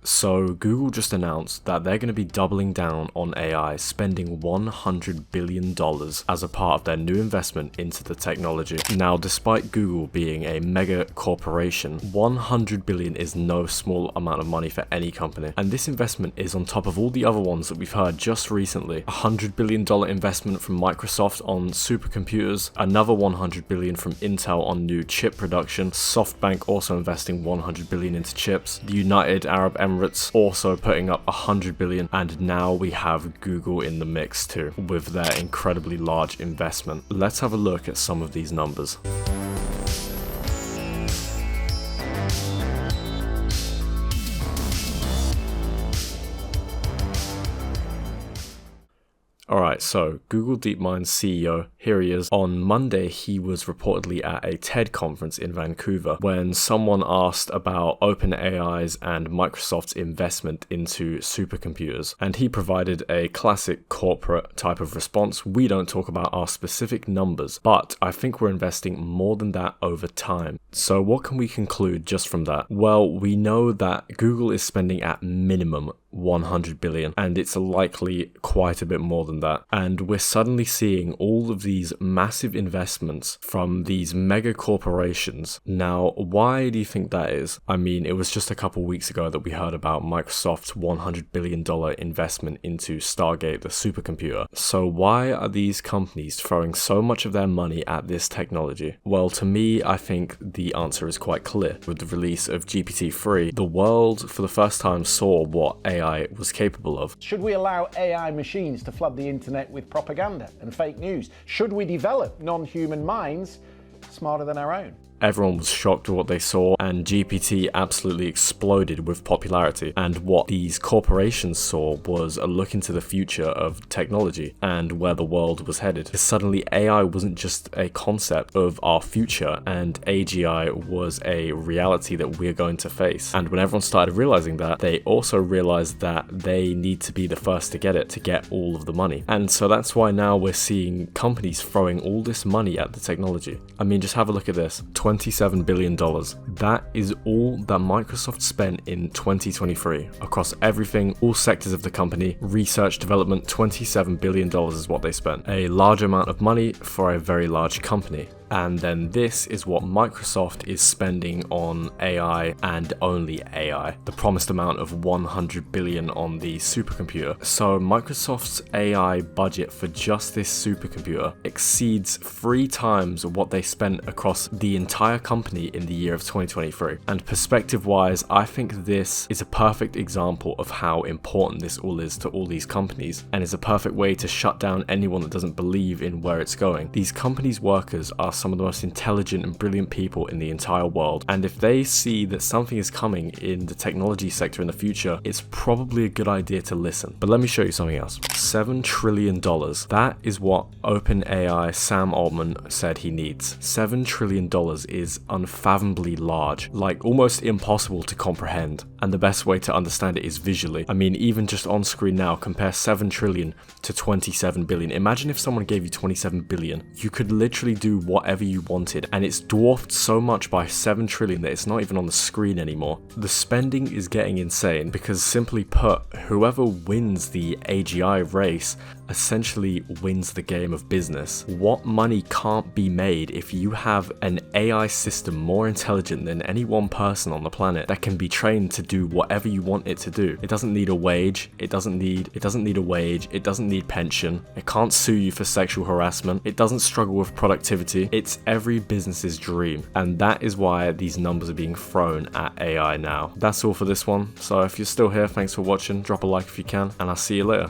So Google just announced that they're going to be doubling down on AI, spending $100 billion as a part of their new investment into the technology. Now, despite Google being a mega corporation, $100 billion is no small amount of money for any company. And this investment is on top of all the other ones that we've heard just recently. $100 billion investment from Microsoft on supercomputers, another $100 billion from Intel on new chip production, SoftBank also investing $100 billion into chips, the United Arab Emirates also putting up $100 billion, and now we have Google in the mix too, with their incredibly large investment. Let's have a look at some of these numbers. Alright, so Google DeepMind's CEO, here he is. On Monday, he was reportedly at a TED conference in Vancouver when someone asked about OpenAI's and Microsoft's investment into supercomputers. And he provided a classic corporate type of response. We don't talk about our specific numbers, but I think we're investing more than that over time. So what can we conclude just from that? Well, we know that Google is spending at minimum $100 billion, and it's likely quite a bit more than that. And we're suddenly seeing all of these massive investments from these mega corporations. Now, why do you think that is? I mean, it was just a couple weeks ago that we heard about Microsoft's $100 billion investment into Stargate, the supercomputer. So why are these companies throwing so much of their money at this technology? Well, to me, I think the answer is quite clear. With the release of GPT-3, the world for the first time saw what AI was capable of. Should we allow AI machines to flood the internet with propaganda and fake news? Should we develop non-human minds smarter than our own? Everyone was shocked at what they saw, and GPT absolutely exploded with popularity. And what these corporations saw was a look into the future of technology and where the world was headed. Suddenly, AI wasn't just a concept of our future, and AGI was a reality that we're going to face. And when everyone started realizing that, they also realized that they need to be the first to get it, to get all of the money. And so that's why now we're seeing companies throwing all this money at the technology. I mean, just have a look at this. $27 billion. That is all that Microsoft spent in 2023 across everything, all sectors of the company. Research, development, $27 billion is what they spent. A large amount of money for a very large company. And then this is what Microsoft is spending on AI and only AI. The promised amount of $100 billion on the supercomputer. So Microsoft's AI budget for just this supercomputer exceeds 3 times what they spent across the entire company in the year of 2023. And perspective-wise, I think this is a perfect example of how important this all is to all these companies, and is a perfect way to shut down anyone that doesn't believe in where it's going. These companies' workers are some of the most intelligent and brilliant people in the entire world, and if they see that something is coming in the technology sector in the future, it's probably a good idea to listen. But let me show you something else. $7 trillion. That is what OpenAI Sam Altman said he needs. $7 trillion is unfathomably large, like almost impossible to comprehend. And the best way to understand it is visually. I mean, even just on screen now, compare 7 trillion to 27 billion. Imagine if someone gave you 27 billion. You could literally do whatever you wanted, and it's dwarfed so much by 7 trillion that it's not even on the screen anymore. The spending is getting insane because, simply put, whoever wins the AGI race essentially wins the game of business. What money can't be made if you have an AI system more intelligent than any one person on the planet that can be trained to do whatever you want it to do? It doesn't need a wage, it doesn't need a wage, it doesn't need pension, it can't sue you for sexual harassment, it doesn't struggle with productivity. It's every business's dream, and that is why these numbers are being thrown at AI now. That's all for this one, so if you're still here, thanks for watching, drop a like if you can, and I'll see you later.